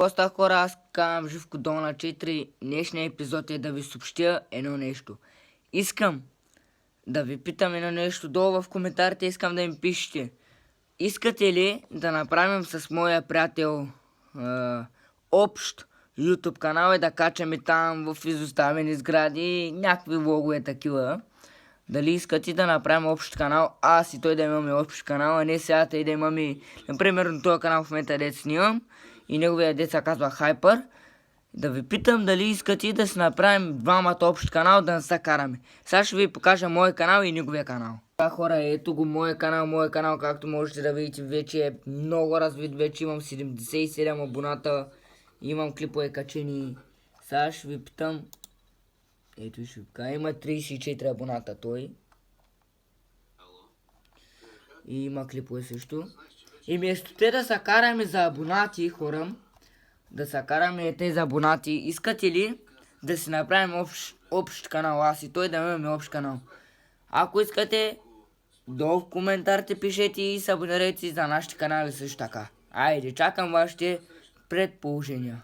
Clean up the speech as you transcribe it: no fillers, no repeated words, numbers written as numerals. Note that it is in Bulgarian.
Поста хора, аз казвам Живко Дол на 4. Днешния епизод е да ви съобщя едно нещо. Искам да ви питам едно нещо долу в коментарите, искам да им пишете. Искате ли да направим с моя приятел общ YouTube канал и да качаме там в изоставени сгради някакви влогове такива? Дали искате да направим общ канал, аз и той да имаме общ канал, а не сега и да имаме, например, на този канал в момента дет снимам и неговия деца казва Хайпер. Да ви питам дали искате да си направим двамата общ канал да не се караме. Сега ще ви покажа моя канал и неговия канал. Да, хора, ето го моя канал, както можете да видите, вече е много развит, вече имам 77 абоната, имам клипове качени. Сега ще ви питам, ето ще ви кажа, има 34 абоната той. И има клипове също. И вместо те да се караме за абонати, хора, да се караме тези абонати, искате ли да си направим общ канал, аз и той да имаме общ канал? Ако искате, долу в коментарите пишете и се абонирайте за нашите канали също така. Айде, чакам вашите предположения.